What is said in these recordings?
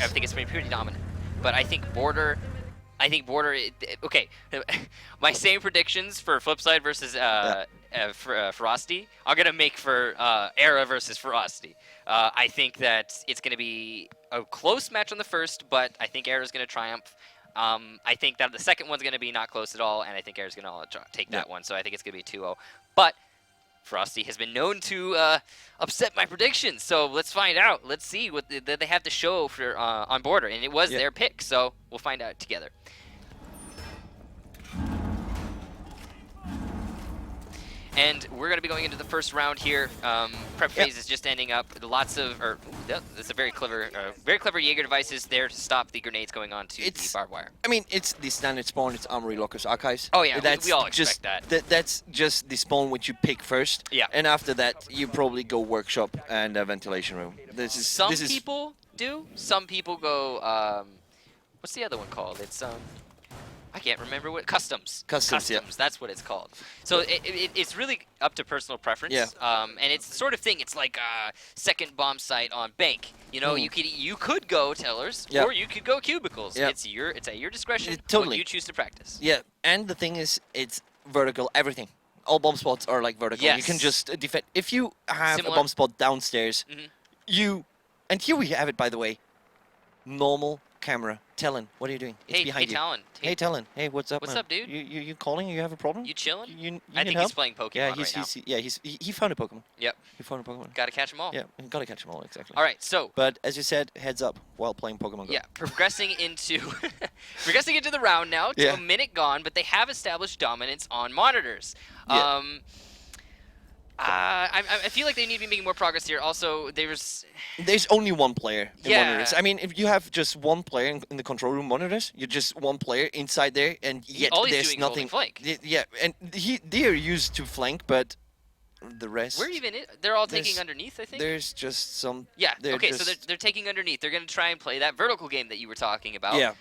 I think it's pretty dominant. But I think Border. Okay, my same predictions for Flipside versus Ferocity, I'm gonna make for eRa versus Ferocity. I think that it's gonna be a close match on the first, but I think eRa's gonna triumph. I think that the second one's gonna be not close at all, and I think eRa's gonna take that one. So I think it's gonna be 2-0. But Ferocity has been known to upset my predictions, so let's find out. Let's see what they have to show for on Border, and it was their pick, so we'll find out together. And we're going to be going into the first round here. Prep phase is just ending up. Lots of, it's a very clever Jaeger devices there to stop the grenades going on to the barbed wire. I mean, it's the standard spawn. It's Armory Lockers Archives. Oh yeah, we all expect that. That's just the spawn which you pick first. Yeah. And after that, you probably go workshop and ventilation room. Some people do. Some people go. What's the other one called? It's I can't remember what customs. Customs, yeah. That's what it's called. So it's really up to personal preference. Yeah. And it's the sort of thing. It's like a second bomb site on bank. You know, you could go tellers, or you could go cubicles. Yeah. It's at your discretion. Totally. What you choose to practice. Yeah. And the thing is, it's vertical. Everything. All bomb spots are like vertical. Yes. You can just defend. If you have a bomb spot downstairs, and here we have it, by the way. Normal camera. Talon, what are you doing? It's behind you. Talon. Hey, Talon. Hey, what's up, What's man? up, dude? You calling? You have a problem? You chilling? You I think help? he's playing Pokemon he found a Pokemon. Yep. He found a Pokemon. Gotta catch them all. Yeah, you gotta catch them all, exactly. All right, so. But as you said, heads up while playing Pokemon Go. Yeah, progressing into the round now. To a minute gone, but they have established dominance on monitors. Yeah. I feel like they need to be making more progress here. Also, there's only one player in monitors. I mean, if you have just one player in the control room monitors, you're just one player inside there, and yet all he's there's doing nothing. Is flank. Yeah, and they are used to flank, but the rest. Where even they're all taking underneath, I think. There's just some. Yeah. Okay, so they're taking underneath. They're going to try and play that vertical game that you were talking about. Yeah.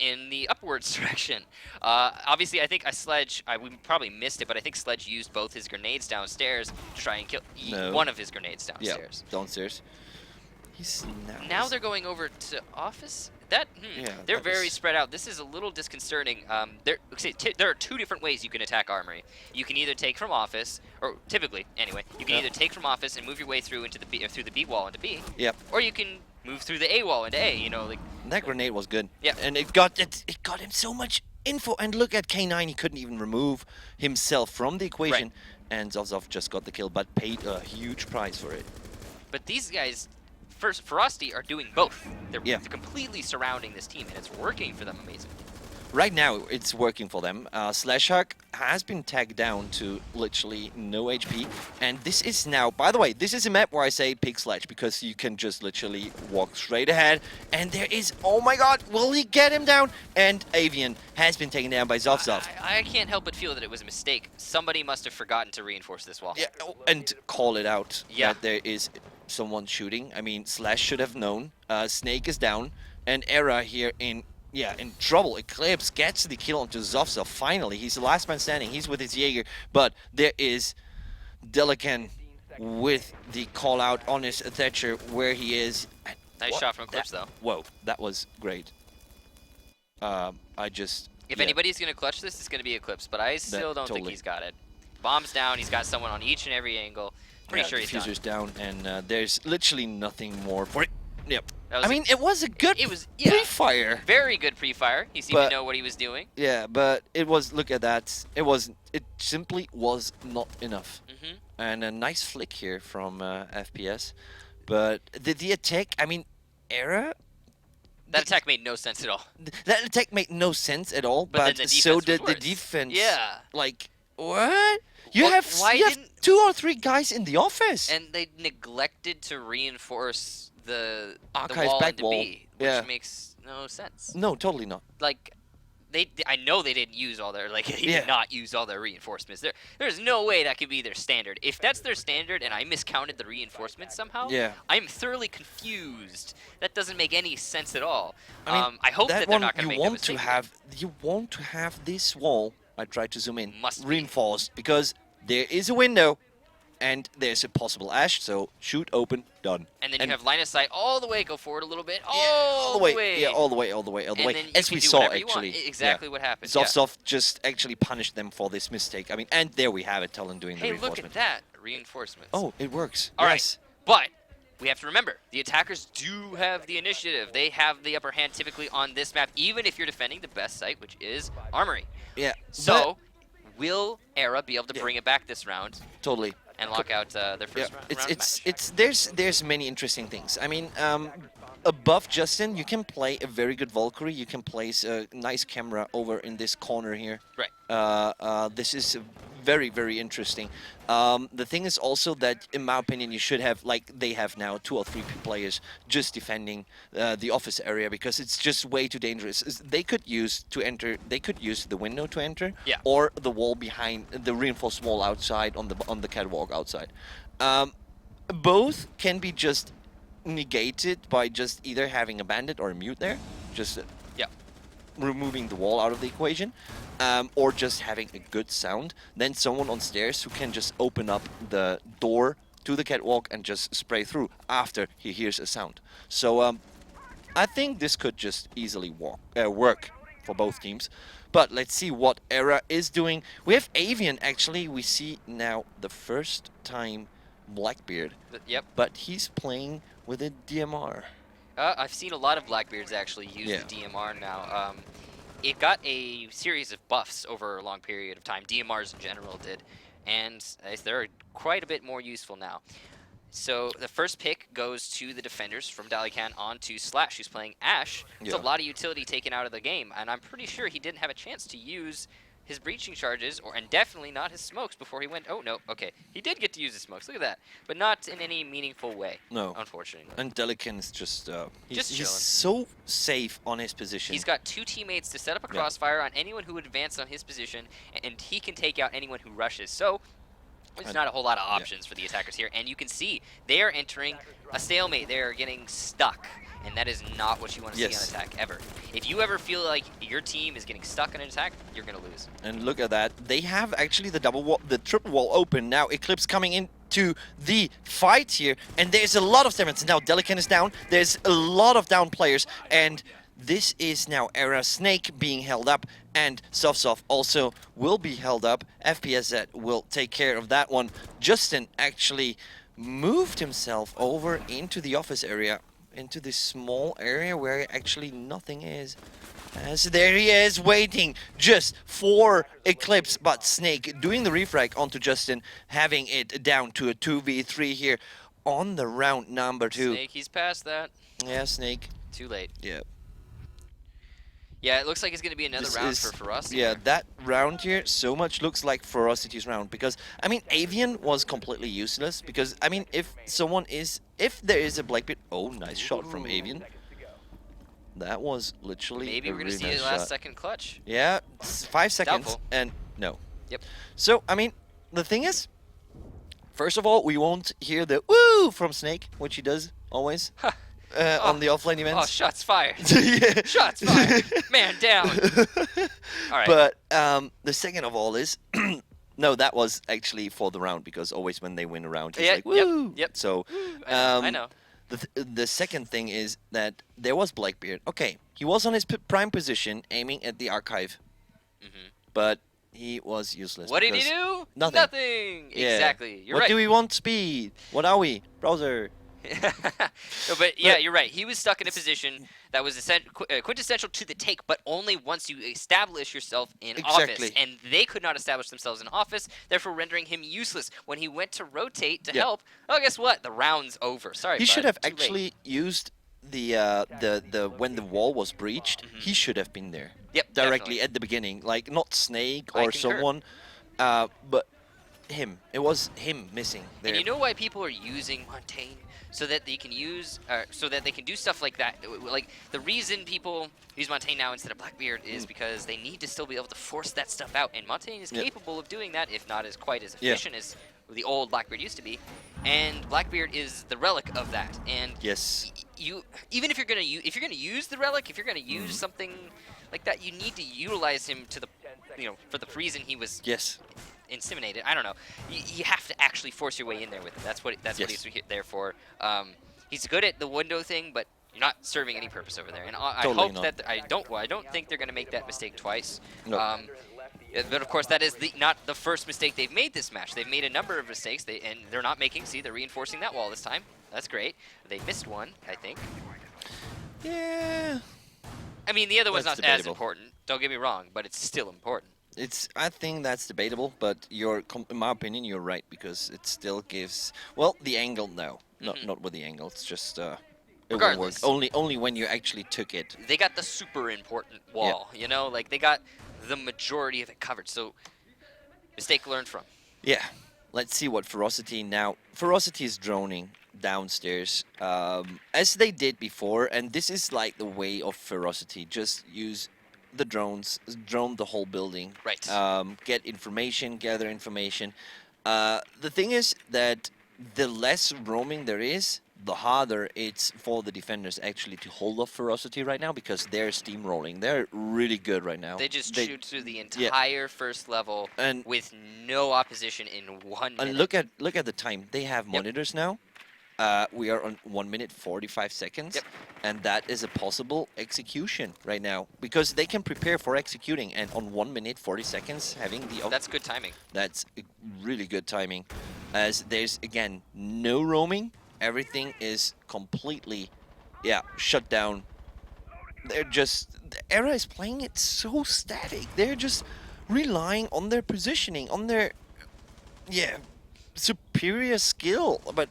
In the upwards direction. Obviously, I think Sledge, we probably missed it, but I think Sledge used both his grenades downstairs to try and kill one of his grenades downstairs. Yeah, downstairs. Now they're going over to office? They're very spread out. This is a little disconcerting. There are two different ways you can attack Armory. You can either take from office, or typically, anyway, you can either take from office and move your way through into the B, or through the B wall into B. Yep. Or you can move through the A wall into A. You know, like that grenade was good. Yeah. And it got him so much info. And look at K9, he couldn't even remove himself from the equation. Right. And Zovzov just got the kill, but paid a huge price for it. But these guys, Ferocity, are doing both. They're completely surrounding this team, and it's working for them amazingly. Right now, it's working for them. Slashhawk has been tagged down to literally no HP. And this is now, by the way, this is a map where I say pick Sledge, because you can just literally walk straight ahead. And there is, oh my god, will he get him down? And Avian has been taken down by Zovzov. I can't help but feel that it was a mistake. Somebody must have forgotten to reinforce this wall. Yeah, and call it out that there is someone shooting. I mean, Slash should have known. Snake is down. And eRa here in trouble. Eclipse gets the kill onto Zovzov. Finally, he's the last man standing. He's with his Jaeger, but there is Delican with the call out on his Thatcher where he is. Nice shot from Eclipse, though. Whoa, that was great. If anybody's going to clutch this, it's going to be Eclipse, but I still don't think he's got it. Bomb's down. He's got someone on each and every angle. Pretty sure he's done. Diffuser's down, and there's literally nothing more for it. Yep. I mean, it was a good pre-fire. Very good pre-fire. He seemed to know what he was doing. Yeah, but it was, look at that. It simply was not enough. And a nice flick here from FPS. But the attack, I mean, eRa? That attack made no sense at all. That attack made no sense at all, but so did the defense. Yeah. Like, what? You have 2 or 3 guys in the office. And they neglected to reinforce the Archive's back wall into B, which makes no sense. No, totally not. Like, I know they didn't use all their, did not use all their reinforcements. There's no way that could be their standard. If that's their standard and I miscounted the reinforcements somehow, I'm thoroughly confused. That doesn't make any sense at all. I hope that they're not going to make a mistake. You want to have this wall, I tried to zoom in, Must reinforced, because there is a window and there's a possible Ash, so shoot, open, done. And then you have line of sight all the way, go forward a little bit, all the way. Yeah, all the way, all the way, all the way. And then you As can we do saw, whatever you actually. want. Exactly what happened. Zofsov just actually punished them for this mistake. I mean, and there we have it, Talon doing the reinforcement. Hey, look at that. Reinforcements. Oh, it works. All yes. right. But we have to remember, the attackers do have the initiative. They have the upper hand typically on this map, even if you're defending the best site, which is Armory. Yeah. So, will eRa be able to bring it back this round? Totally. And lock out their first round match? There's many interesting things. I mean, above Justin, you can play a very good Valkyrie. You can place a nice camera over in this corner here. Right. This is very, very interesting. The thing is also that, in my opinion, you should have, like they have now, 2 or 3 players just defending the office area, because it's just way too dangerous. They could use the window to enter, or the wall behind, the reinforced wall outside on the catwalk outside. Both can be just negated by just either having a bandit or a mute there, just removing the wall out of the equation, or just having a good sound. Then someone on stairs who can just open up the door to the catwalk and just spray through after he hears a sound. So I think this could just easily work for both teams. But let's see what eRa is doing. We have Avian, actually. We see now the first time Blackbeard. Yep. But he's playing with a DMR. I've seen a lot of Blackbeards actually use the DMR now. It got a series of buffs over a long period of time. DMRs in general did. And they're quite a bit more useful now. So the first pick goes to the defenders from Dalikan on to Slash, who's playing Ashe. It's a lot of utility taken out of the game, and I'm pretty sure he didn't have a chance to use his breaching charges, and definitely not his smokes before he went. Oh, no, okay. He did get to use his smokes, look at that. But not in any meaningful way, unfortunately. And Dalikan is just he's so safe on his position. He's got 2 teammates to set up a crossfire on anyone who would advance on his position, and he can take out anyone who rushes. So there's not a whole lot of options for the attackers here, and you can see they are entering a stalemate. They are getting stuck, and that is not what you want to see on attack ever. If you ever feel like your team is getting stuck on an attack, you're going to lose. And look at that. They have actually the triple wall open. Now Eclipse coming into the fight here, and there's a lot of damage. Now Delican is down. There's a lot of down players, and this is now eRa. Snake being held up, and Zofsov also will be held up. FPSZ will take care of that one. Justin actually moved himself over into the office area, into this small area where actually nothing is. As there he is, waiting just for Eclipse, but Snake doing the refrag onto Justin, having it down to a 2v3 here on the round number 2. Snake, he's past that. Yeah, Snake. Too late. Yeah. Yeah, it looks like it's going to be another round for Ferocity. Yeah, that round here so much looks like Ferocity's round, because, I mean, Avian was completely useless, because, I mean, if there is a Blackbeard... Oh, nice shot from Avian. That was literally Maybe we're going to see a last-second clutch. Yeah, 5 seconds, Doubtful. And no. Yep. So, I mean, the thing is, first of all, we won't hear the woo from Snake, which he does always. On the offline events. Oh, shots fired. Shots fired. Man down. All right. But the second of all is, no, that was actually for the round, because always when they win a round, he's like, woo! Yep. So, I know. The second thing is that there was Blackbeard. Okay, he was on his prime position, aiming at the archive. But he was useless. What did he do? Nothing. Nothing. Yeah. Exactly. You're right. What do we want? Speed. What are we? Browser. No, but yeah, you're right. He was stuck in a position that was quintessential to the take, but only once you establish yourself in office. And they could not establish themselves in office, therefore rendering him useless. When he went to rotate to help, oh, guess what? The round's over. Sorry, he should have Too actually late. used the when the wall was breached. He should have been there. Yep, directly definitely. at the beginning, like not Snake I or concur. someone, but him. It was him missing there. And you know why people are using Montaigne? So that they can use, so that they can do stuff like that. Like, the reason people use Montaigne now instead of Blackbeard is because they need to still be able to force that stuff out. And Montaigne is capable of doing that, if not as quite as efficient as the old Blackbeard used to be. And Blackbeard is the relic of that. And you, even if you're gonna use the relic, if you're gonna use something like that, you need to utilize him to the for the reason he was Yes. inseminated. I don't know. You have to actually force your way in there with him. That's what he's there for. He's good at the window thing, but you're not serving any purpose over there. And I Totally hope not. that I don't think they're going to make that mistake twice. No. But of course, that is not the first mistake they've made this match. They've made a number of mistakes, and they're not making. See, they're reinforcing that wall this time. That's great. They missed one, I think. Yeah. I mean, the other one's That's not as debatable. important. Don't get me wrong, but it's still important. I think that's debatable, but in my opinion, you're right, because it still gives, well, the angle, no. Not with the angle, it's just, it won't work. Regardless. Only when you actually took it. They got the super important wall, like they got the majority of it covered, so mistake learned from. Yeah, let's see what Ferocity now. Ferocity is droning downstairs, as they did before, and this is like the way of Ferocity. Just use the drones, drone the whole building. Right. Get information, gather information. The thing is that the less roaming there is, the harder it's for the defenders actually to hold off Ferocity right now, because they're steamrolling. They're really good right now. They just shoot through the entire first level and with no opposition in 1 minute. And look at the time. They have monitors now. We are on 1 minute 45 seconds, and that is a possible execution right now, because they can prepare for executing, and on 1 minute 40 seconds having the That's good timing. That's really good timing, as there's again no roaming. Everything is completely shut down. They're just, the eRa is playing it so static. They're just relying on their positioning, on their superior skill, but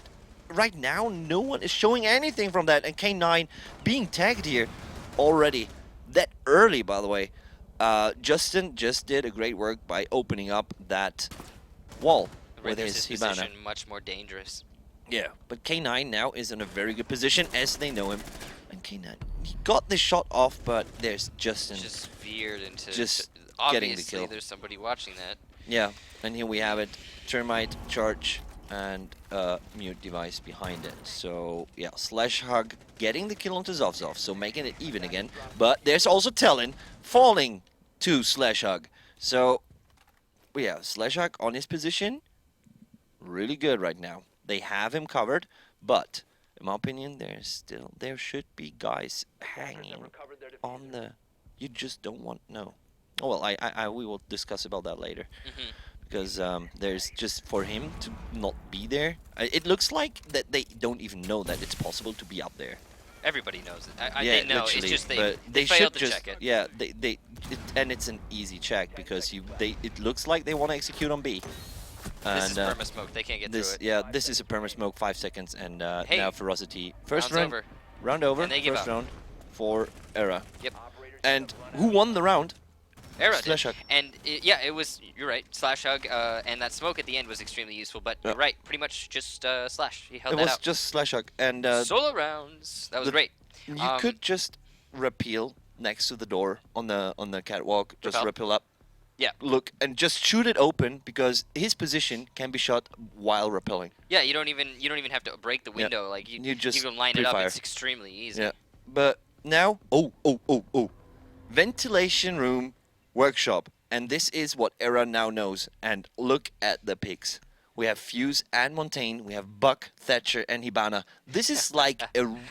right now no one is showing anything from that. And K9 being tagged here already that early, by the way. Justin just did a great work by opening up that wall with his Hibana. Position much more dangerous. Yeah, but K9 now is in a very good position as they know him. And K9, he got the shot off, but there's Justin. Just veered into... Just obviously, getting the kill. There's somebody watching that. Yeah, and here we have it. Termite, charge, and mute device behind it. So, yeah, Slash Hug getting the kill onto Zovzov, so making it even again. But there's also Talon falling to Slash Hug. So, yeah, Slash Hug on his position, really good right now. They have him covered, but in my opinion, there should be guys hanging on the. You just don't want no. Oh well, we will discuss about that later, because there's just for him to not be there. It looks like that they don't even know that it's possible to be up there. Everybody knows it. Yeah, they know. literally, It's just they failed should to just check it. yeah and it's an easy check, because it looks like they want to execute on B. This is perma smoke. They can't get through it. Yeah, this is a perma smoke. 5 seconds, and Hey, now Ferocity. First round's round, over. round over. And they give first up. round for eRa. Yep. And who won the round? eRa Slash did. Hug. And it was. You're right. Slash Hug, and that smoke at the end was extremely useful. But you're right. Pretty much just Slash. He held It that was out. just Slash Hug, and Solo rounds. That was great. you could just repeal next to the door on the catwalk. Just Repel? repeal up. Yeah. Look and just shoot it open, because his position can be shot while repelling. Yeah, you don't even have to break the window. Like you just can line it up. pre-fire. It's extremely easy. Yeah, but now, ventilation room workshop, and this is what eRa now knows. And look at the picks. We have Fuse and Montaigne. We have Buck, Thatcher, and Hibana. This is like,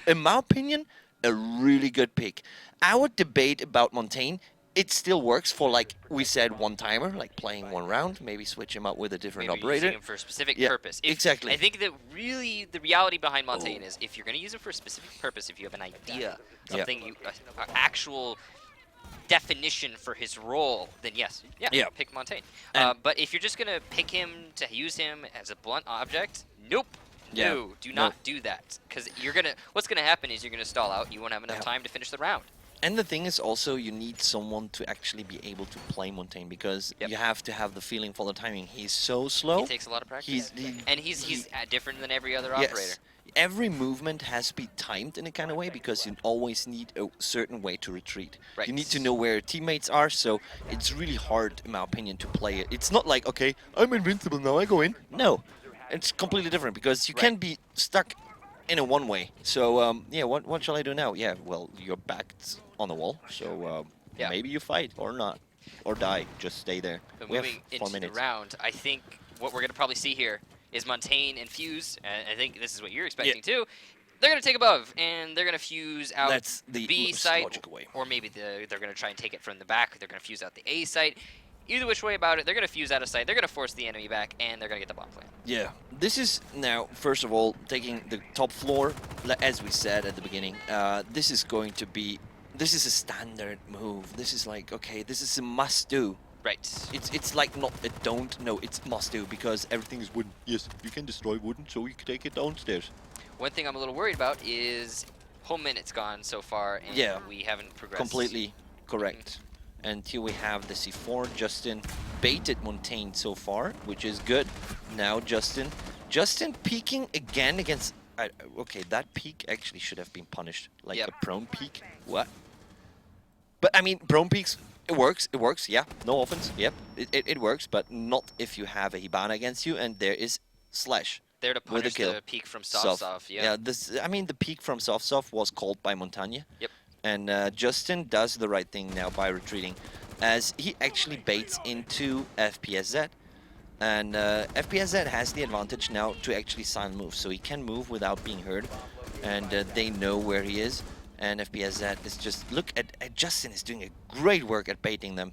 in my opinion, a really good pick. Our debate about Montaigne, it still works for, like we said, one-timer, like playing one round, maybe switch him up with a different Maybe operator. using him for a specific purpose. Exactly. I think that really the reality behind Montaigne is, if you're going to use it for a specific purpose, if you have an idea, something actual definition for his role, then yes, pick Montaigne. But if you're just going to pick him to use him as a blunt object, nope. No, do not do that, because what's gonna happen is you're gonna stall out. You won't have enough time to finish the round. And the thing is also, you need someone to actually be able to play Montaigne, because you have to have the feeling for the timing. He's so slow. He takes a lot of practice. He's different than every other yes. operator. Every movement has to be timed in a kind of way, because you always need a certain way to retreat. Right. You need to know where your teammates are, so it's really hard, in my opinion, to play it. It's not like, okay, I'm invincible now, I go in. No, it's completely different, because you can't be stuck in a one-way. So, yeah, what shall I do now? Yeah, well, you're backed on the wall, so maybe you fight or not. or die. Just stay there. But We have moving 4 into minutes. the round, I think what we're going to probably see here is Montaigne and Fuse, and I think this is what you're expecting too. They're going to take above, and they're going to fuse out That's the B most site, logical way. or maybe they're going to try and take it from the back. They're going to fuse out the A site. Either which way about it, they're going to fuse out a site, they're going to force the enemy back, and they're going to get the bomb plant. Yeah, this is now, first of all, taking the top floor, as we said at the beginning. This is going to be, this is a standard move. This is like, okay, this is a must-do. Right. It's like not a don't, no, it's must-do, because everything is wooden. Yes, you can destroy wooden, so you can take it downstairs. One thing I'm a little worried about is home minutes gone so far, and we haven't progressed. Completely correct. And here we have the C4. Justin baited Montaigne so far, which is good. Now Justin peeking again against... okay, that peek actually should have been punished. Like a prone peek. What? But I mean, prone peeks, it works, yeah. No offense, yep. It works, but not if you have a Hibana against you, and there is Slash. There to punish the peek from Soft, yeah. Yeah, I mean, the peek from Soft was called by Montagne. Yep. And Justin does the right thing now by retreating, as he actually baits into FPSZ. And FPSZ has the advantage now to actually silent move, so he can move without being heard. And they know where he is. And FPSZ is just, look at Justin is doing a great work at baiting them.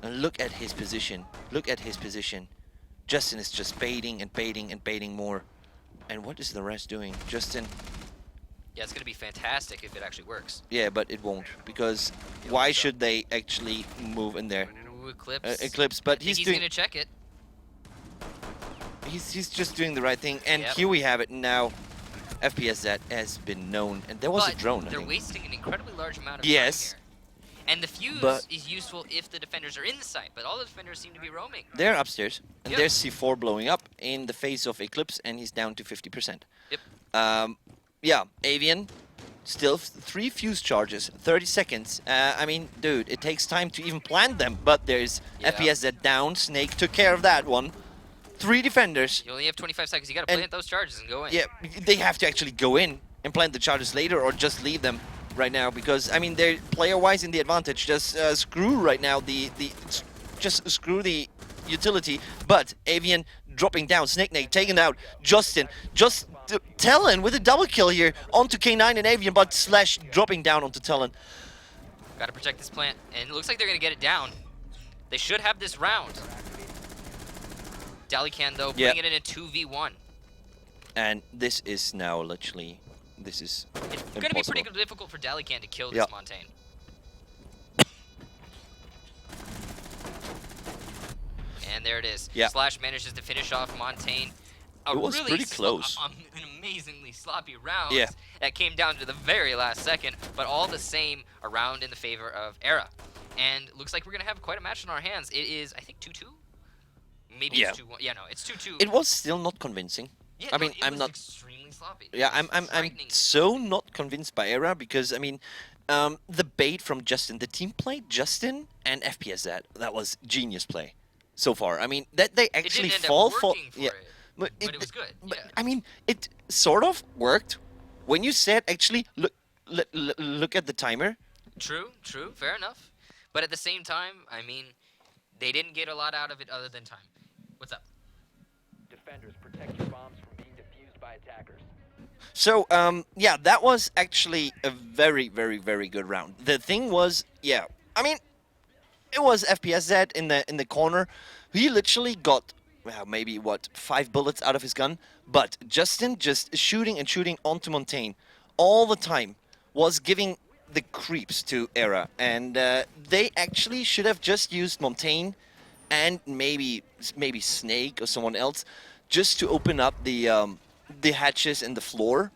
And look at his position. Look at his position. Justin is just baiting and baiting and baiting more. And what is the rest doing? Justin... Yeah, it's going to be fantastic if it actually works. Yeah, but it won't, because why should they actually move in there? Eclipse, but he's going to check it. He's just doing the right thing, and here we have it now. FPSZ has been known, and there was a drone. They're wasting an incredibly large amount of time here. And the fuse is useful if the defenders are in the site, but all the defenders seem to be roaming. They're upstairs, and there's C4 blowing up in the face of Eclipse, and he's down to 50%. Yep. Yeah, Avian, still 3 fuse charges, 30 seconds. I mean, dude, it takes time to even plant them, but there's FPSZ down. Snake took care of that one. 3 defenders. You only have 25 seconds. You got to plant those charges and go in. Yeah, they have to actually go in and plant the charges later, or just leave them right now, because I mean they're player-wise in the advantage. Just screw right now just screw the utility. But Avian dropping down, Snake taken out. Justin just Talon with a double kill here onto K9 and Avian, but Slash dropping down onto Talon. Got to protect this plant, and it looks like they're gonna get it down. They should have this round. Dalikan though bringing it in a 2v1. And this is now literally. This is It's going to be pretty difficult for Dalikan to kill this Montaigne. And there it is. Slash manages to finish off Montaigne. It was really pretty close. An amazingly sloppy round that came down to the very last second, but all the same, a round in the favor of eRa. And looks like we're going to have quite a match in our hands. It is, I think, 2-2? Maybe it's 2-1. Yeah, no, it's 2-2. It was still not convincing. Yeah, I mean, I'm not extremely sloppy. Yeah, I'm so not convinced by eRa, because I mean, the bait from Justin, the team played Justin and FPSZ. That was genius play so far. I mean, that they actually fall for but it was good. But I mean, it sort of worked when you said actually look at the timer. True, fair enough. But at the same time, I mean, they didn't get a lot out of it other than time. What's up? Defenders, protect your bombs from being defused by attackers. So, yeah, that was actually a very, very, very good round. The thing was, I mean, it was FPSZ in the corner. He literally got, well, maybe, 5 bullets out of his gun. But Justin just shooting and shooting onto Montaigne all the time was giving the creeps to eRa. And they actually should have just used Montaigne and maybe Snake or someone else, just to open up the hatches and the floor.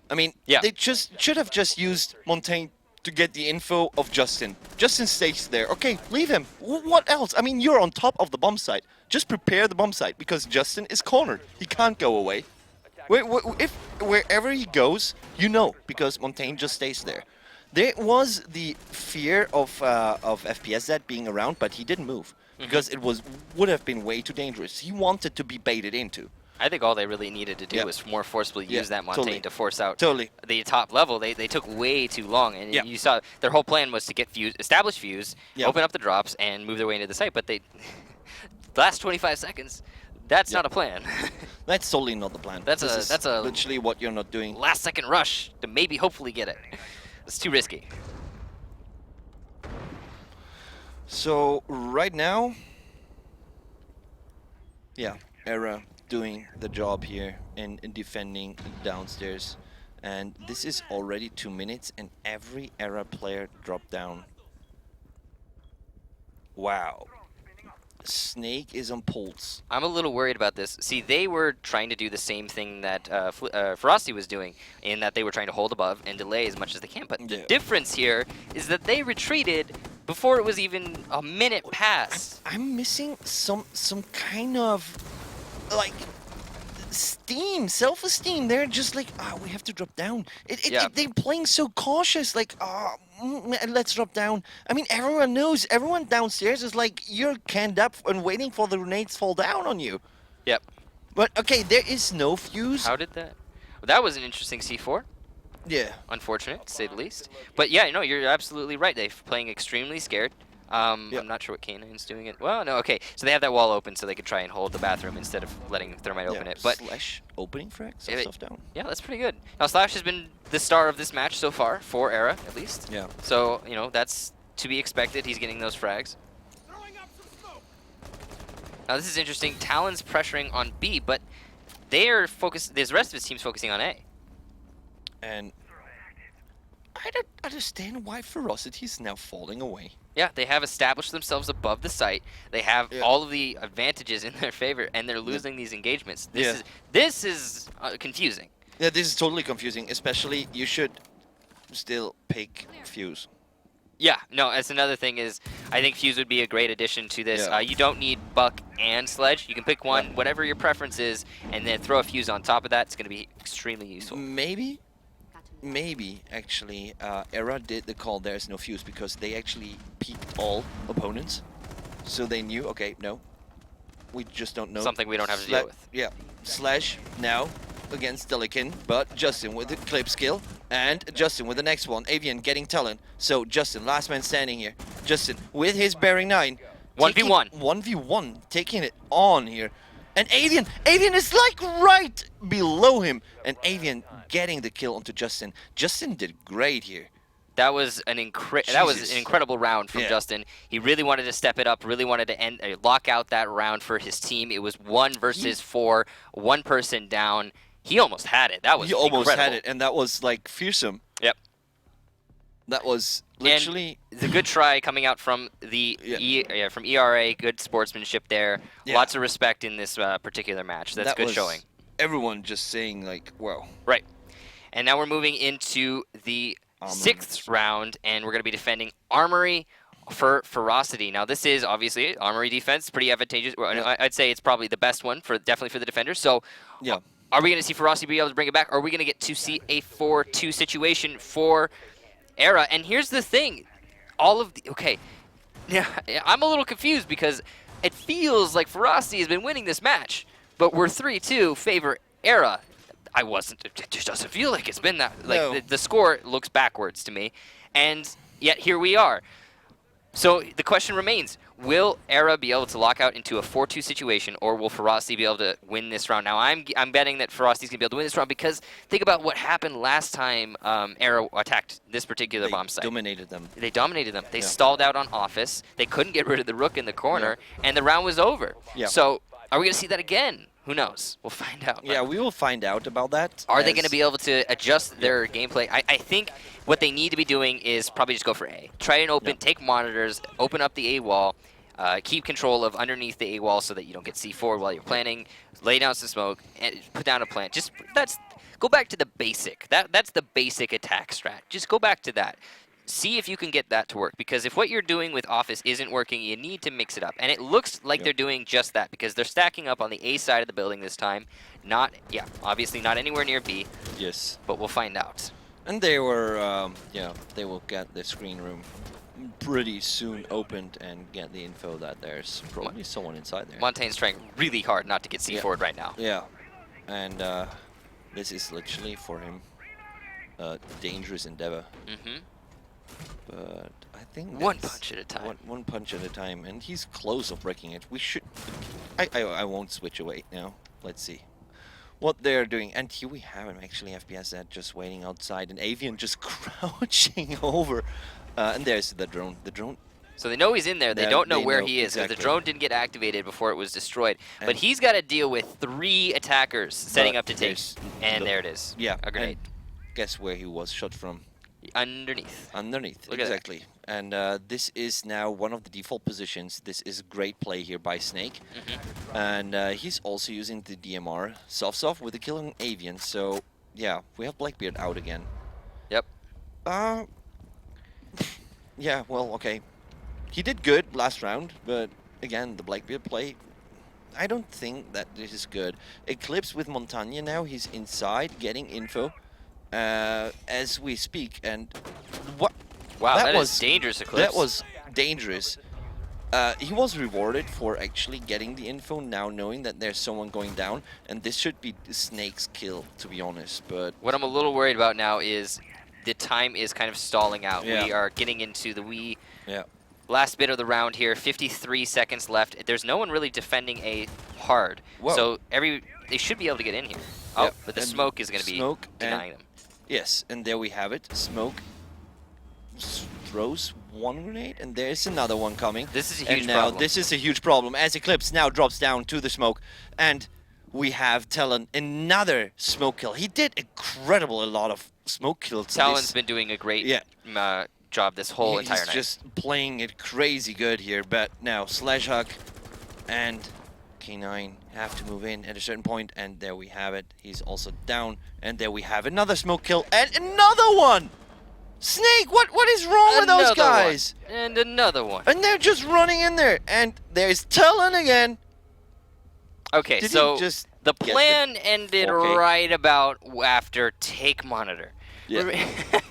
I mean, they should have just used Montaigne to get the info of Justin. Justin stays there. Okay, leave him. What else? I mean, you're on top of the bomb site. Just prepare the bomb site, because Justin is cornered. He can't go away. Wherever he goes, you know, because Montaigne just stays there. There was the fear of FPSZ being around, but he didn't move. Because it would have been way too dangerous. He wanted to be baited into. I think all they really needed to do was more forcibly use that Montaigne to force out the top level. They took way too long, and you saw their whole plan was to get Fuse, establish Fuse, open up the drops, and move their way into the site. But they, the last 25 seconds, that's not a plan. That's totally not the plan. That's a literally what you're not doing. Last second rush to maybe hopefully get it. It's too risky. So right now, eRa doing the job here in defending downstairs, and this is already 2 minutes and every eRa player dropped down. Wow. Snake is on pulse. I'm a little worried about this. See, they were trying to do the same thing that Ferocity was doing, in that they were trying to hold above and delay as much as they can. But the difference here is that they retreated before it was even a minute past. I'm missing some kind of like steam, self-esteem. They're just like, we have to drop down. They're playing so cautious, like, let's drop down. I mean, everyone knows, everyone downstairs is like, you're canned up and waiting for the grenades to fall down on you. Yep. But, okay, there is no fuse. How did that? Well, that was an interesting C4. Yeah. Unfortunate, to say the least. But yeah, no, you're absolutely right. They're playing extremely scared. I'm not sure what K9's doing it. Well, no, okay. So they have that wall open so they could try and hold the bathroom instead of letting Thermite open it. But Slash opening frags, stuff down. Yeah, that's pretty good. Now, Slash has been the star of this match so far, for eRa at least. Yeah. So, you know, that's to be expected. He's getting those frags. Now, this is interesting. Talon's pressuring on B, but they are focused. The rest of his team's focusing on A. And I don't understand why Ferocity is now falling away. Yeah, they have established themselves above the site. They have all of the advantages in their favor, and they're losing these engagements. This is confusing. Yeah, this is totally confusing. Especially, you should still pick Fuse. Yeah, no, that's another thing is, I think Fuse would be a great addition to this. You don't need Buck and Sledge. You can pick one, whatever your preference is, and then throw a Fuse on top of that. It's going to be extremely useful. Maybe, actually, eRa did the call there's no fuse because they actually peeked all opponents. So they knew, okay, no, we just don't know. Something we don't have to deal with. Yeah, Slash now against Delican, but Justin with the clip skill, and Justin with the next one. Avian getting Talon. So Justin, last man standing here. Justin with his bearing 9. 1v1. 1v1, taking it on here. And Avian is like right below him. And Avian getting the kill onto Justin. Justin did great here. That was an incredible round from Justin. He really wanted to step it up, really wanted to lock out that round for his team. It was 1 versus 4, one person down. He almost had it. That was incredible. Almost had it, and that was like fearsome. Yep. That was literally the good try coming out from the from eRa. Good sportsmanship there. Lots of respect in this particular match. That's good showing. Everyone just saying like, wow. Right. And now we're moving into the 6th round, and we're going to be defending Armory for Ferocity. Now, this is obviously Armory defense, pretty advantageous. I'd say it's probably the best one definitely for the defenders. So, are we going to see Ferocity be able to bring it back? Or are we going to get to see a 4-2 situation for eRa? And here's the thing. I'm a little confused because it feels like Ferocity has been winning this match, but we're 3-2 favor eRa. It just doesn't feel like it's been that. Like the score looks backwards to me, and yet here we are. So the question remains: will eRa be able to lock out into a 4-2 situation, or will Ferocity be able to win this round? Now I'm betting that Ferocity's gonna be able to win this round because think about what happened last time eRa attacked this particular bomb site. They dominated them. They stalled out on Office. They couldn't get rid of the Rook in the corner, and the round was over. So are we gonna see that again? Who knows? We'll find out. Yeah, we will find out about that. Are they going to be able to adjust their gameplay? I think what they need to be doing is probably just go for A. Try and open, take monitors, open up the A wall, keep control of underneath the A wall so that you don't get C4 while you're planning, lay down some smoke, and put down a plant. Go back to the basic. That's the basic attack strat. Just go back to that. See if you can get that to work, because if what you're doing with Office isn't working, you need to mix it up. And it looks like they're doing just that, because they're stacking up on the A side of the building this time. Obviously not anywhere near B. Yes. But we'll find out. And they were, they will get the screen room pretty soon opened and get the info that there's probably someone inside there. Montaigne's trying really hard not to get C4'd right now. Yeah. And this is literally for him a dangerous endeavor. Mm-hmm. But I think One that's punch at a time. One punch at a time, and he's close of breaking it. We should. I won't switch away now. Let's see what they're doing. And here we have him actually, FPS that just waiting outside, and Avian just crouching over. And there's the drone. The drone. So they know he's in there. They Yeah, don't know they where know, he is because the exactly. drone didn't get activated before it was destroyed. But And he's got to deal with 3 attackers setting up to take. there's And there it is. Yeah, A grenade. and guess where he was shot from? Underneath. Underneath, Look at that. exactly. And this is now one of the default positions. This is great play here by Snake. Mm-hmm. And he's also using the DMR. Soft with the kill on Avian. So, yeah, we have Blackbeard out again. Yep. Yeah, well, okay. He did good last round, but again, the Blackbeard play, I don't think that this is good. Eclipse with Montagne now, he's inside getting info as we speak. And what? Wow, that was is dangerous, Eclipse. That was dangerous. He was rewarded for actually getting the info now, knowing that there's someone going down, and this should be Snake's kill, to be honest. But what I'm a little worried about now is the time is kind of stalling out. Yeah. We are getting into the wee yeah, last bit of the round here. 53 seconds left. There's no one really defending A hard. Whoa. So they should be able to get in here. Oh, Yeah, but the and smoke is going to be smoke denying them. yes, and there we have it. Smoke throws one grenade, and there's another one coming. This is a And huge now problem. this is a huge problem as Eclipse now drops down to the smoke, and we have Talon another smoke kill. He did a lot of smoke kills. Talon's been doing a great job this whole entire night. He's just playing it crazy good here, but now Slash Hug and K9 have to move in at a certain point, and there we have it. He's also down, and there we have another smoke kill and another one. Snake, what is wrong with those guys? One. And another one. And they're just running in there, and there's Talon again. Okay, Did so he just the get plan ended Okay. right about after take monitor. Yeah.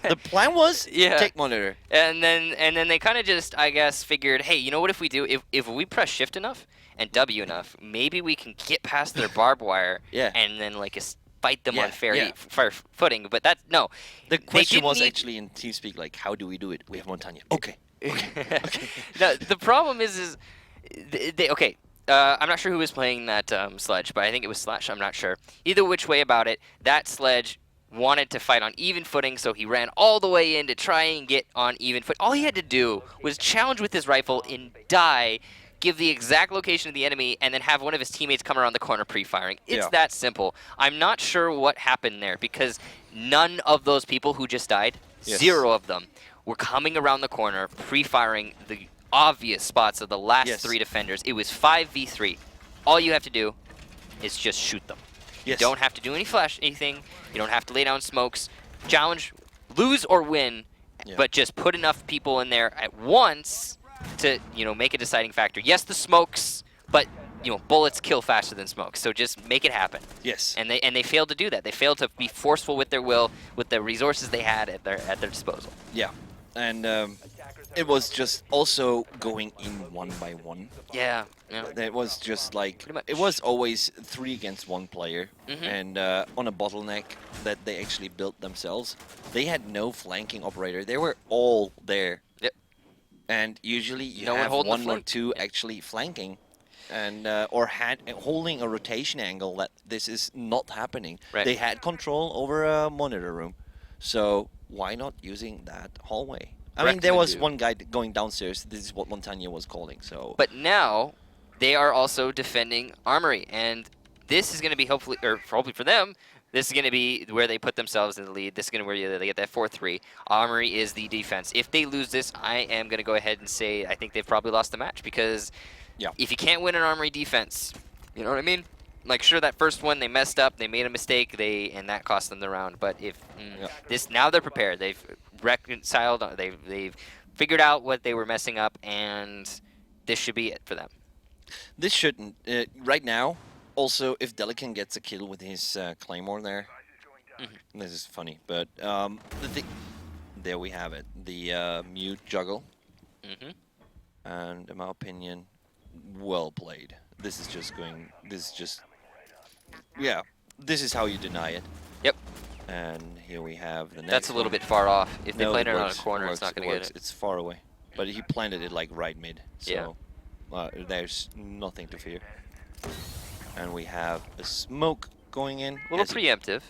The plan was Yeah. take monitor. And then they kind of just, I guess, figured, hey, you know what? If we do, if we press shift enough and W enough, maybe we can get past their barbed wire. Yeah. And then like fight them Yeah, on fair yeah. footing. But that no. The question didn't was need- actually in TeamSpeak, like, how do we do it? We have Montagne. Okay. No, the problem is okay. I'm not sure who was playing that sledge, but I think it was Slash. I'm not sure. Either which way about it, that sledge wanted to fight on even footing, so he ran all the way in to try and get on even foot. All he had to do was challenge with his rifle and die, give the exact location of the enemy, and then have one of his teammates come around the corner pre-firing. It's Yeah. that simple. I'm not sure what happened there because none of those people who just died, Yes. 0 of them, were coming around the corner pre-firing the obvious spots of the last Yes. 3 defenders. It was 5v3. All you have to do is just shoot them. Yes. You don't have to do anything. You don't have to lay down smokes. Challenge, lose or win, Yeah. but just put enough people in there at once to, make a deciding factor. Yes, the smokes, but bullets kill faster than smokes. So just make it happen. Yes. And they failed to do that. They failed to be forceful with their will, with the resources they had at their disposal. Yeah. And it was just also going in one by one. Yeah. It was just like, Pretty much. it was always 3 against 1 player. Mhm. And on a bottleneck that they actually built themselves. They had no flanking operator. They were all there. Yep. And usually you No one have holding the 1 or flank. 2 actually flanking. And or holding a rotation angle that this is not happening. Right. They had control over a monitor room. So why not using that hallway? I mean, there was one guy going downstairs. This is what Montagne was calling. So, But now they are also defending Armory, and this is going to be hopefully for them, this is going to be where they put themselves in the lead. This is going to where they get that 4-3. Armory is the defense. If they lose this, I am going to go ahead and say I think they've probably lost the match because if you can't win an Armory defense, you know what I mean? Like, sure, that first one they messed up, they made a mistake, and that cost them the round. But if now they're prepared, they've reconciled, they've figured out what they were messing up, and this should be it for them. this shouldn't. Right now, also, if Delican gets a kill with his Claymore there, this is funny. But there we have it. The mute juggle. Mm-hmm. And in my opinion, well played. This is just going. This is just. Yeah. this is how you deny it. Yep. And here we have the next That's a little one. bit far off. If they No, played it it on a works, corner, it it's not works, going to get works. it. It's far away. But he planted it like right mid. So there's nothing to fear. And we have a smoke going in. A little preemptive.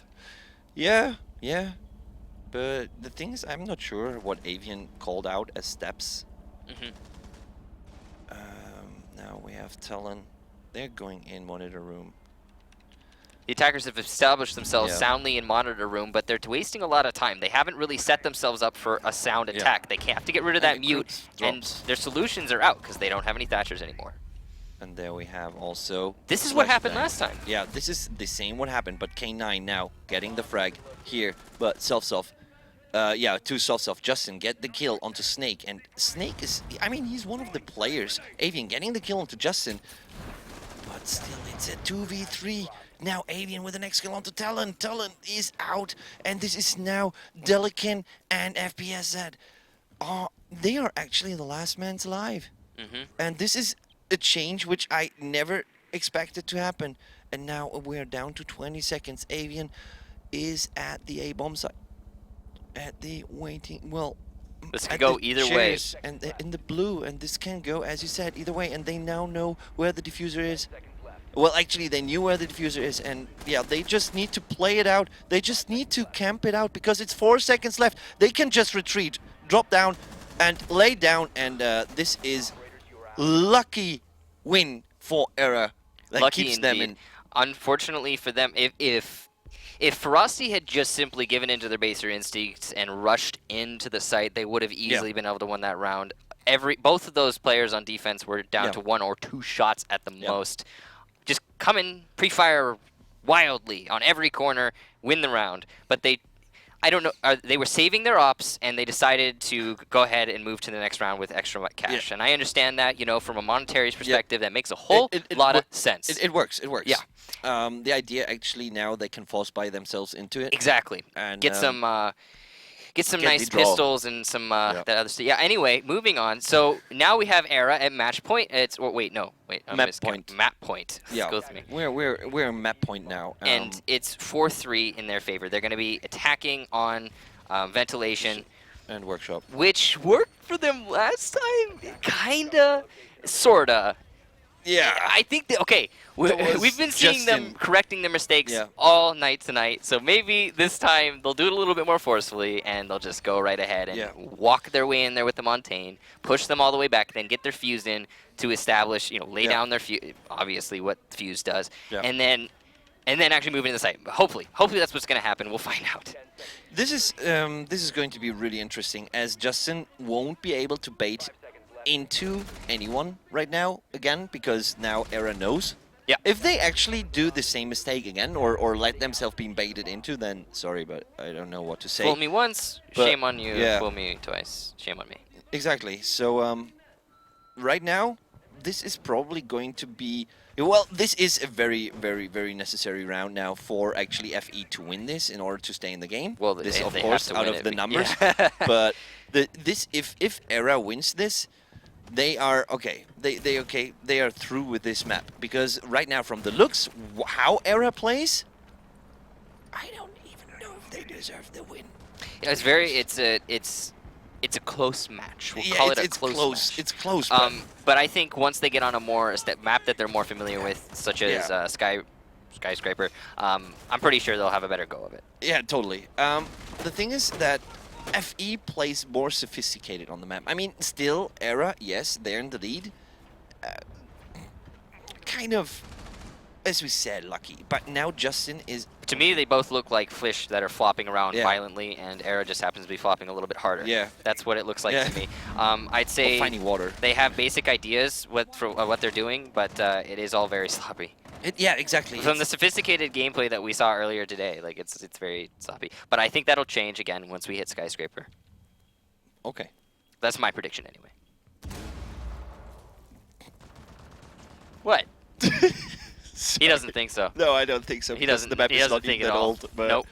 Yeah, yeah. But the thing is, I'm not sure what Avian called out as steps. Now we have Talon. They're going in monitor room. The attackers have established themselves soundly in monitor room, but they're wasting a lot of time. They haven't really set themselves up for a sound attack. They have to get rid of that mute, and their solutions are out because they don't have any Thatchers anymore. And there we have also... This is what happened last time. Yeah, this is the same what happened, but K9 now getting the frag here, but Self-Self. Yeah, to Self-Self. Justin get the kill onto Snake, and Snake is... I mean, he's one of the players. Avian getting the kill onto Justin, but still it's a 2v3. Now Avian with the next kill onto Talon. Talon is out, and this is now Delican and FPSZ. They are actually the last man's alive. And this is a change which I never expected to happen. And now we're down to 20 seconds. Avian is at the A bomb site. At the waiting, well, this can go either way. And in the blue, and this can go, as you said, either way. And they now know where the diffuser is. Well, actually, they knew where the diffuser is, and yeah, they just need to play it out. They just need to camp it out because it's 4 seconds left. They can just retreat, drop down, and lay down, and this is lucky win for eRa. That Lucky keeps indeed. them in. Unfortunately for them, if Ferocity had just simply given into their baser instincts and rushed into the site, they would have easily been able to win that round. Both of those players on defense were down to 1 or 2 shots at the most. Just come in, pre-fire wildly on every corner, win the round. But I don't know, they were saving their ops, and they decided to go ahead and move to the next round with extra cash. And I understand that, you know, from a monetary perspective, that makes a whole lot of sense. It works, it works. Yeah. The idea, actually, now they can force buy themselves into it. Exactly. And get some get nice the draw. pistols and some that other stuff. Yeah. Anyway, moving on. So now we have eRa at match point. It's Map point. Map point. Yeah. Go with me. We're map point now. And it's 4-3 in their favor. They're going to be attacking on ventilation and workshop, which worked for them last time. Kinda, sorta. Yeah. I think that, okay, we've been seeing them correcting their mistakes all night tonight, so maybe this time they'll do it a little bit more forcefully, and they'll just go right ahead and walk their way in there with the Montaigne, push them all the way back, then get their fuse in to establish, you know, lay down their fuse, obviously what fuse does, and then actually move into the site. Hopefully that's what's going to happen. We'll find out. This is going to be really interesting, as Justin won't be able to bait into anyone right now again, because now eRa knows. Yeah. If they actually do the same mistake again, or let themselves be baited into, then sorry, but I don't know what to say. Fool me once, But, shame on you. Fool me twice, shame on me. Exactly. So right now, this is probably going to be... Well, this is a very, very, very necessary round now for actually FE to win this in order to stay in the game. Well, this, they of have course, to out win of it. the numbers. Yeah. But if eRa wins this, they are okay. They are through with this map, because right now, from the looks, how eRa plays, I don't even know if they deserve the win. Yeah, it's a close match. We'll call it a close match. It's close. But I think once they get on a map that they're more familiar with, such as Skyscraper, I'm pretty sure they'll have a better go of it. Yeah, totally. The thing is that FE plays more sophisticated on the map. I mean, still, eRa, yes, they're in the lead. Kind of, as we said, lucky. But now Justin is... To me, they both look like fish that are flopping around violently, and eRa just happens to be flopping a little bit harder. Yeah. That's what it looks like to me. I'd say finding water. They have basic ideas for what they're doing, but it is all very sloppy. Yeah, exactly. From the sophisticated gameplay that we saw earlier today, like it's very sloppy. But I think that'll change again once we hit Skyscraper. Okay. That's my prediction anyway. What? He doesn't think so. No, I don't think so. He doesn't. The map He is doesn't not think even at that all. old. But Nope.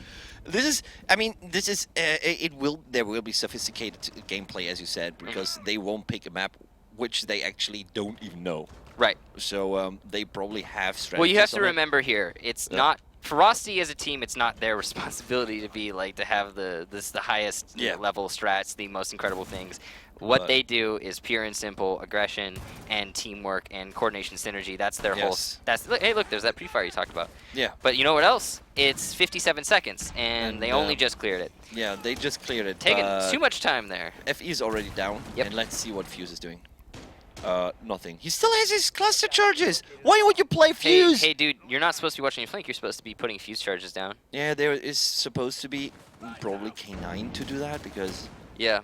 This is. I mean, this is. There will be sophisticated gameplay, as you said, because they won't pick a map which they actually don't even know. Right. So they probably have strategies. Well, you have to on it. remember here, it's not Ferocity as a team, it's not their responsibility to be like to have the highest level strats, the most incredible things. What they do is pure and simple aggression and teamwork and coordination synergy. That's their whole. Hey, look, there's that pre-fire you talked about. Yeah. But you know what else? It's 57 seconds, and they only just cleared it. Yeah, they just cleared it. Taking too much time there. FE is already down, Yep. and let's see what Fuse is doing. Nothing. He still has his cluster charges. Why would you play Fuse? Hey, dude, you're not supposed to be watching your flank. You're supposed to be putting Fuse charges down. Yeah, there is supposed to be probably K9 to do that because. Yeah.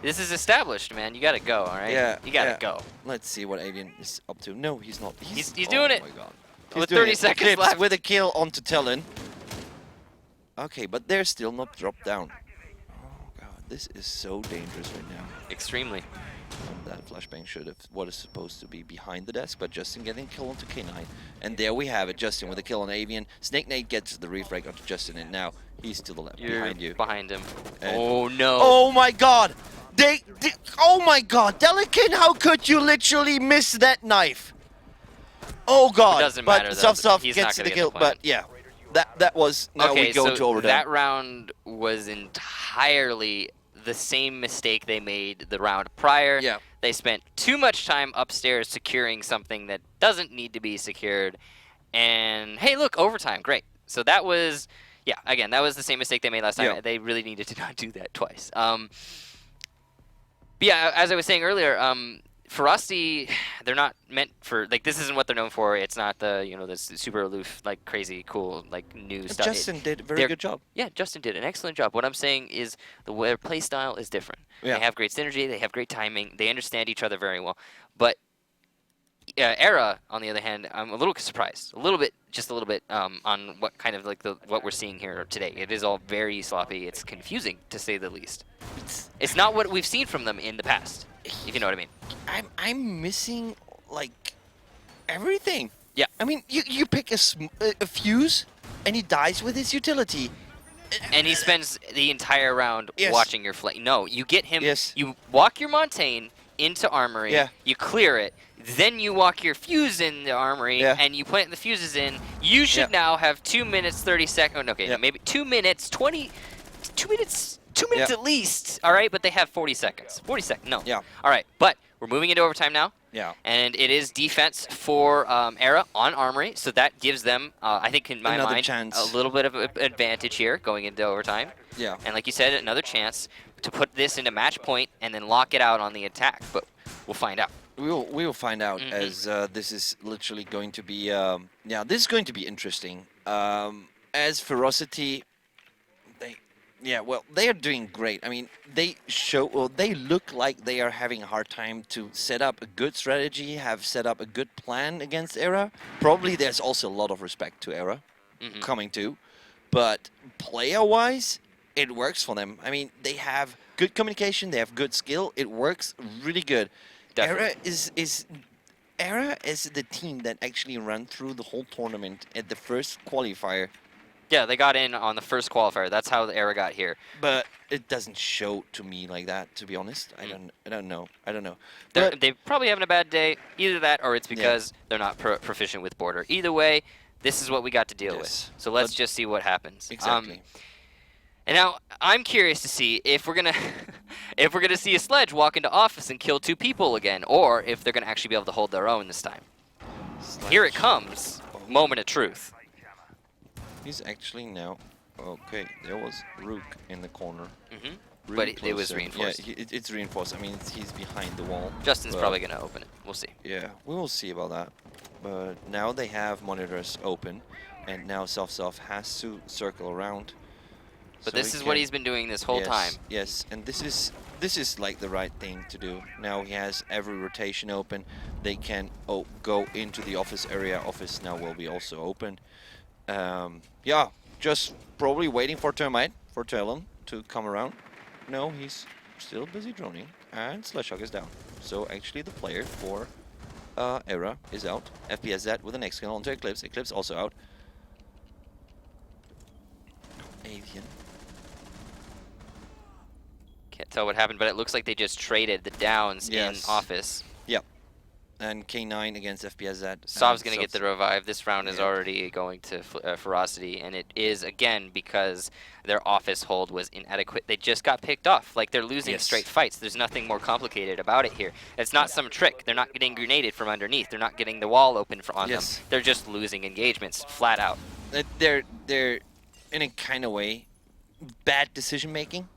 This is established, man. You gotta go, all right? Yeah. You gotta go. Let's see what Avian is up to. No, he's not. He's doing it. Oh my god. With 30 seconds Eclipse left. with a kill onto Talon. Okay, but they're still not dropped down. Oh god, this is so dangerous right now. Extremely. That flashbang should have what is supposed to be behind the desk, but Justin getting kill onto K9. And there we have it, Justin with a kill on Avian. Snake Nate gets the refrag onto Justin, and now he's to the left, behind you. Behind him. And oh no. Oh my god! Oh my god, Delican, how could you literally miss that knife? Oh god. It doesn't matter, but though. Soft He's gets not the gonna kill, get the plan. but yeah. That was now okay, we go so into overtime. that round was entirely the same mistake they made the round prior. Yeah. They spent too much time upstairs securing something that doesn't need to be secured. And hey, look, overtime, great. So that was, yeah, again, that was the same mistake they made last time. Yeah. They really needed to not do that twice. But yeah, as I was saying earlier, Ferocity, they're not meant for, like, this isn't what they're known for. It's not the, you know, this super aloof, like, crazy, cool, like, new stuff. Justin did a very good job. Yeah, Justin did an excellent job. What I'm saying is their play style is different. Yeah. They have great synergy. They have great timing. They understand each other very well. But eRa, on the other hand, I'm a little surprised. Just a little bit on what kind of, like, what we're seeing here today. It is all very sloppy. It's confusing, to say the least. It's not what we've seen from them in the past, if you know what I mean. I'm missing, like, everything. Yeah. I mean, you pick a Fuse, and he dies with his utility. And he spends the entire round watching your flank. No, you get him. Yes. You walk your Montaigne into Armory. Yeah. You clear it. Then you walk your Fuse in the Armory, and you plant the fuses in. You should now have 2 minutes, 30 seconds. Okay, maybe 2 minutes, 2 minutes at least. All right, but they have 40 seconds. 40 seconds. No. Yeah. All right, but we're moving into overtime now. Yeah. And it is defense for eRa on Armory, so that gives them, I think in my mind, a little bit of an advantage here going into overtime. Yeah. And like you said, another chance to put this into match point and then lock it out on the attack, but we'll find out. We will find out as this is literally going to be, this is going to be interesting. As Ferocity, they are doing great. I mean, they look like they are having a hard time to set up a good strategy, have set up a good plan against eRa. Probably there's also a lot of respect to eRa coming too, but player-wise, it works for them. I mean, they have good communication, they have good skill. It works really good. eRa is the team that actually ran through the whole tournament at the first qualifier. Yeah, they got in on the first qualifier. That's how the eRa got here. But it doesn't show to me like that, to be honest. I don't know. They're probably having a bad day. Either that, or it's because they're not proficient with border. Either way, this is what we got to deal with. So let's just see what happens. Exactly. And now I'm curious to see if we're gonna see a sledge walk into office and kill 2 people again, or if they're gonna actually be able to hold their own this time. Here it comes. Moment of truth. He's actually now... Okay, there was Rook in the corner. But it was reinforced. Yeah, it's reinforced. I mean, he's behind the wall. Justin's probably going to open it. We'll see. Yeah, we will see about that. But now they have monitors open, and now Soft has to circle around. But this is what he's been doing this whole time. Yes, and this is like the right thing to do. Now he has every rotation open. They can go into the office area. Office now will be also open. Yeah, just probably waiting for Termite, for Talon to come around. No, he's still busy droning, and Slashhog is down. So actually the player for eRa is out. FPSZ with an X kill onto Eclipse. Eclipse also out. Avian. Can't tell what happened, but it looks like they just traded the downs in office. Yep. And K9 against FPSZ. Sov's going to get the revive. This round is already going to Ferocity, and it is, again, because their office hold was inadequate. They just got picked off. Like, they're losing straight fights. There's nothing more complicated about it here. It's not some trick. They're not getting grenaded from underneath. They're not getting the wall open on them. They're just losing engagements, flat out. They're in a kind of way, bad decision-making.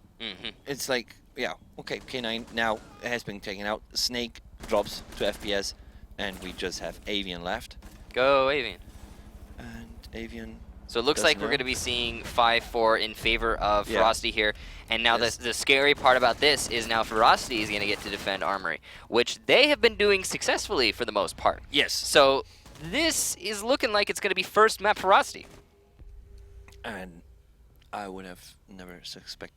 It's like, yeah, okay, K9 now has been taken out. Snake drops to FPS, and we just have Avian left. Go Avian. And Avian. So it looks like we're going to be seeing 5-4 in favor of Ferocity here. And now the scary part about this is now Ferocity is going to get to defend Armory, which they have been doing successfully for the most part. Yes. So this is looking like it's going to be first map Ferocity. And I would have never suspected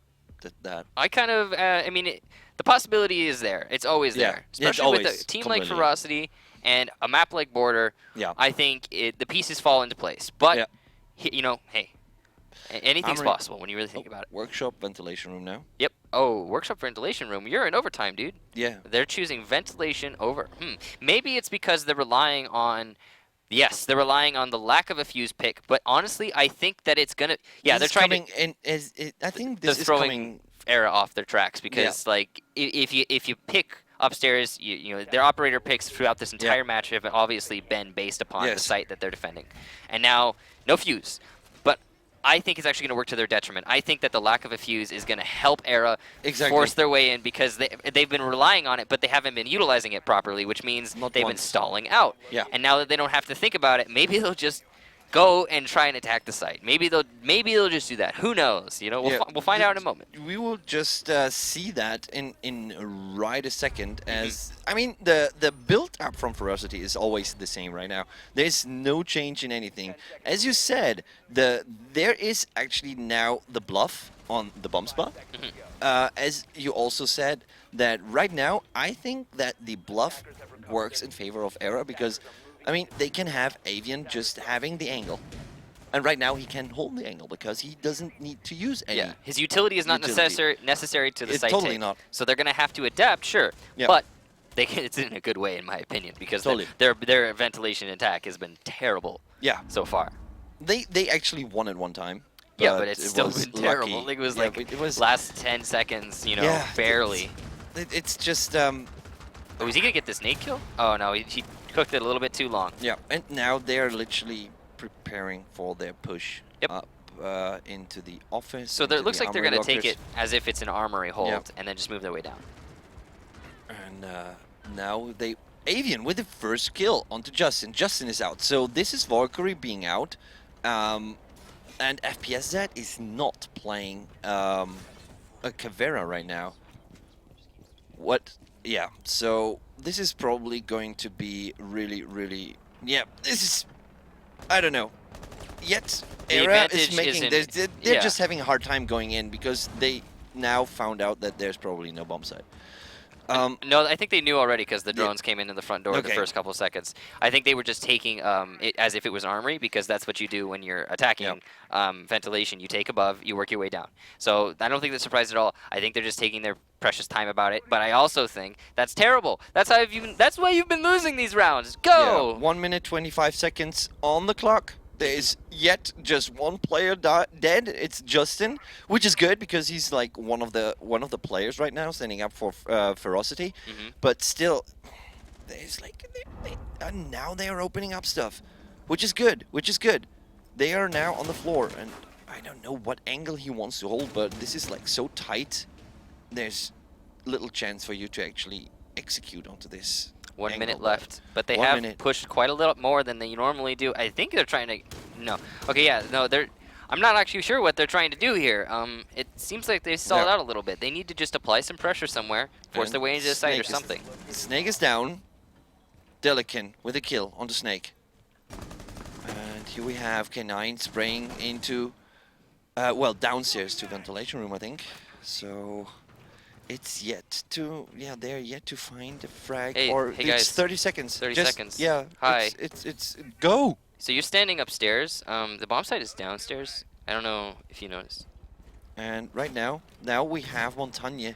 that. I kind of, I mean, the possibility is there. It's always there. Especially with a team like Ferocity and a map like Border. I think the pieces fall into place. But, you know, hey, anything's possible when you really think about it. Workshop ventilation room now. Yep. Oh, workshop ventilation room. You're in overtime, dude. Yeah. They're choosing ventilation over. Maybe it's because they're relying on... Yes, they're relying on the lack of a fuse pick, but honestly, I think that it's gonna. Yeah, they're trying to. I think this is throwing coming eRa off their tracks because, like, if you pick upstairs, you know their operator picks throughout this entire match have obviously been based upon the site that they're defending, and now no fuse. But I think it's actually going to work to their detriment. I think that the lack of a fuse is going to help eRa force their way in because they've been relying on it, but they haven't been utilizing it properly, which means they've been stalling out. And now that they don't have to think about it, maybe they'll just go and try and attack the site. Maybe they'll just do that. Who knows? You know, we'll find out in a moment. We will just see that in right a second. As I mean, the build up from Ferocity is always the same right now. There's no change in anything. As you said, there is actually now the bluff on the bomb spot. As you also said, that right now I think that the bluff works in favor of eRa because. I mean, they can have Avian just having the angle. And right now he can hold the angle because he doesn't need to use any. Yeah, his utility is not necessary to the site totally take. not. So they're going to have to adapt, sure. But it's in a good way, in my opinion, because their ventilation attack has been terrible so far. They actually won at one time. Yeah, but it's still been terrible. Like, it was last 10 seconds, you know, barely. It's just... Oh, is he going to get this nade kill? Oh, no, he cooked it a little bit too long. Yeah, and now they're literally preparing for their push up into the office. So it looks like they're going to take it as if it's an armory hold and then just move their way down. And now Avian with the first kill onto Justin. Justin is out. So this is Valkyrie being out. And FPSZ is not playing a Cavera right now. Yeah, so this is probably going to be really, really... Yeah, this is... I don't know. Yet, eRa is making... They're just having a hard time going in because they now found out that there's probably no bomb site. No, I think they knew already because the drones came in the front door the first couple of seconds. I think they were just taking it as if it was an armory because that's what you do when you're attacking ventilation. You take above, you work your way down. So I don't think that's surprised at all. I think they're just taking their precious time about it. But I also think that's terrible. That's why you've been losing these rounds. Go! 1 minute 25 seconds on the clock. There is yet just one player dead. It's Justin, which is good because he's like one of the players right now standing up for Ferocity. But still, there's like and now they are opening up stuff, which is good. They are now on the floor, and I don't know what angle he wants to hold, but this is like so tight. There's little chance for you to actually execute onto this. 1 minute left, but they have pushed quite a little more than they normally do. I think they're trying to... No. Okay, yeah, no, I'm not actually sure what they're trying to do here. It seems like they stalled out a little bit. They need to just apply some pressure somewhere, force their way into the site or something. Snake is down. Delican with a kill on the Snake. And here we have K9 spraying into... well, downstairs to ventilation room, I think. So... It's yet to, they're yet to find a frag, or hey guys, 30 seconds. 30 seconds. Yeah. Hi. It's go. So you're standing upstairs. The bomb site is downstairs. I don't know if you noticed. And right now we have Montagne.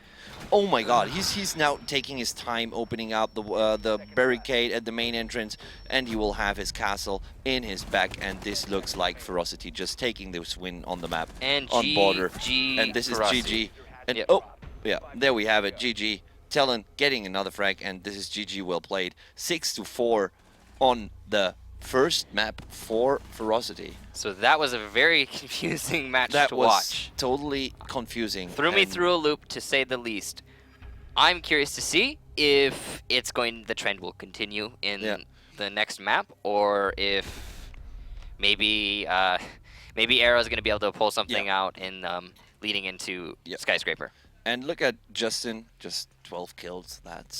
Oh my God, he's now taking his time opening up the barricade at the main entrance, and he will have his castle in his back. And this looks like Ferocity just taking this win on the map And on border. GG And this is Ferocity. GG. And Yep. oh yeah, there we have it. GG. Talon getting another frag, and this is GG. Well played. 6-4 on the first map for Ferocity. So that was a very confusing match That to was watch. totally confusing. Threw me and through a loop, to say the least. I'm curious to see if the trend will continue in the next map, or if maybe maybe eRa is going to be able to pull something out in leading into Skyscraper. And look at Justin, just 12 kills. That's